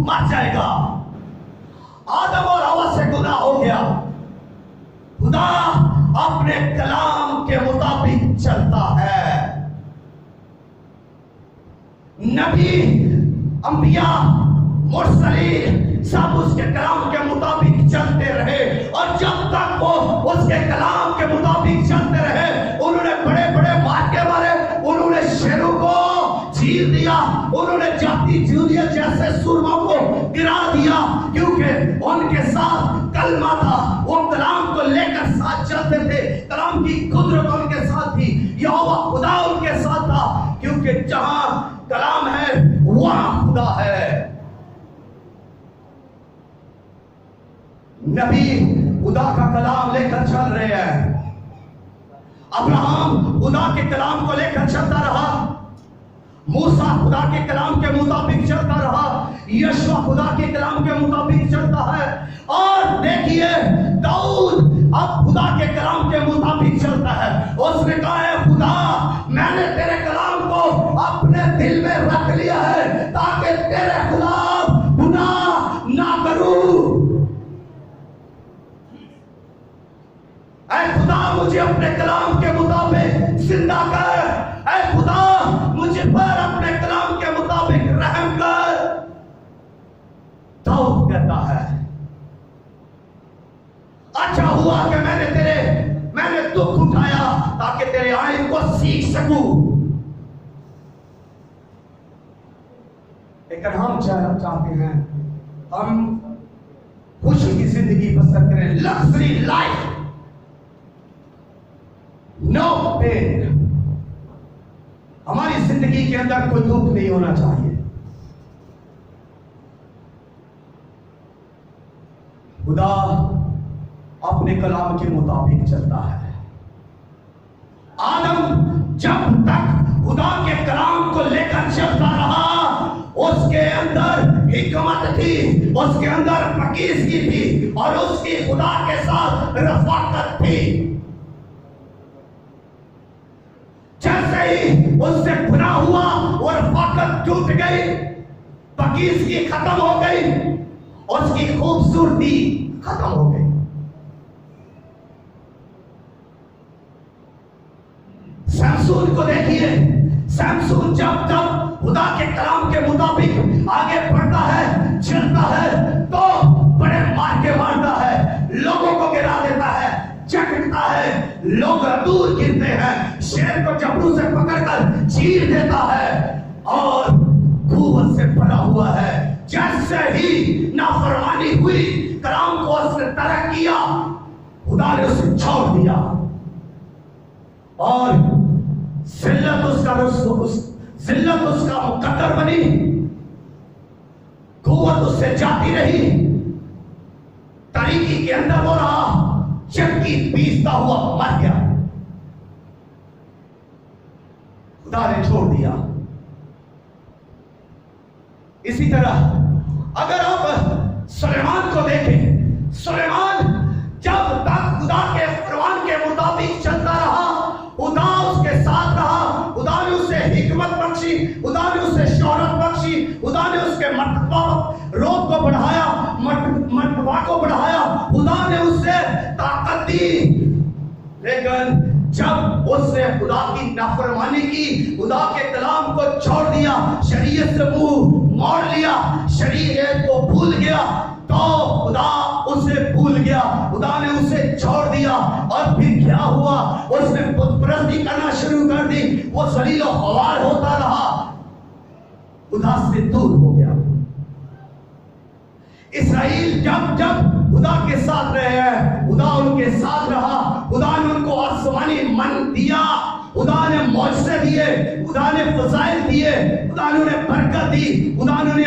मर जाएगा। आदम और हवा से गुनाह हो गया। खुदा अपने कलाम के मुताबिक चलता है। नबी, अंबिया, मुरसलीन सब उसके कलाम के मुताबिक चलते रहे, और जब तक वो उसके कलाम के मुताबिक चलते रहे, उन्होंने बड़े बड़े मार्के मारे, उन्होंने शेरों को चीर दिया, उन्होंने जाति जूलिया जैसे सुरमाओं को गिरा दिया, क्योंकि उनके साथ कलमा था। वो कलाम को लेकर साथ चलते थे, कलाम की कुदरत उनके साथ थी, यहोवा खुदा उनके साथ था, क्योंकि जहां कलाम है वहां खुदा है। नबी खुदा का कलाम लेकर चल रहे हैं। अब्राहम खुदा के कलाम को लेकर चलता रहा, मूसा खुदा के कलाम के मुताबिक चलता रहा, यशवा खुदा के कलाम के मुताबिक चलता है। और देखिए दाऊद अब खुदा के कलाम के मुताबिक चलता है। उसने कहा है, खुदा मैंने तेरे कलाम को अपने दिल में रख लिया है ताकि तेरे खिलाफ गुनाह ना करूं। ऐ खुदा मुझे अपने कलाम के मुताबिक जिंदा कर, ऐ खुदा मुझे पर अपने कलाम के मुताबिक रहम कर। दाऊद कहता है, अच्छा हुआ कि मैंने दुख उठाया ताकि तेरे आइन को सीख सकूं। लेकिन हम चाहते हैं हम खुशी की जिंदगी बसर करें, लग्जरी लाइफ, नो पेन। हमारी जिंदगी के अंदर कोई दुख नहीं होना चाहिए। खुदा अपने कलाम के मुताबिक चलता है। आदम जब तक खुदा के कलाम को लेकर चलता रहा, उसके अंदर हिकमत थी, उसके अंदर पाकीज़गी थी, और उसकी खुदा के साथ रफ़ाकत थी। जैसे ही उससे गुनाह हुआ और रफ़ाकत टूट गई, पाकीज़गी खत्म हो गई, उसकी खूबसूरती खत्म हो गई। सैमसून को देखिए, सैमसून जब जब खुदा के कलाम के मुताबिक आगे बढ़ता है, चलता है, तो बड़े मार्के मारता है, लोगों को गिरा देता है, झटकता है, लोग दूर गिरते हैं, शेर को जबड़ू से पकड़कर चीर देता है, और कुव्वत से भरा हुआ है। जैसे ही नाफरमानी हुई, कलाम को उसने तरक किया, खुदा ने उसे छोड़ दिया, और जिल्लत उसका मुकद्दर बनी, कुव्वत उससे जाती रही, तरीकी के अंदर वो रहा, चक्की पीसता हुआ मर गया, खुदा ने छोड़ दिया। इसी तरह अगर आप सुलेमान को देखें, सुलेमान जब तक खुदा के फरमान के मुताबिक चलता रहा, खुदा उसके साथ रहा, खुदा ने उसे हिकमत बख्शी, खुदा ने उसे शोहरत बख्शी, खुदा ने उसके मर्तबा रोब को बढ़ाया, मर्तबा को बढ़ाया, खुदा ने उससे ताकत दी। लेकिन जब उसने खुदा की नाफरमानी की, खुदा के कलाम को छोड़ दिया, शरीयत से मुंह मोड़ लिया, शरीयत को भूल गया, तो खुदा उसे भूल गया, खुदा ने उसे छोड़ दिया। और फिर क्या हुआ? उसने बुत परस्ती करना शुरू कर दी, वो जलील और ख्वार होता रहा, खुदा से दूर हो गया। इस्राएल जब जब खुदा के साथ रहे हैं, खुदा उनके साथ रहा, खुदा ने उनको आसमानी मन दिया, खुदा ने मौजज़े दिए, खुदा ने फज़ाइल दिए, खुदा ने उन्हें बरकत दी, खुदा ने उन्हें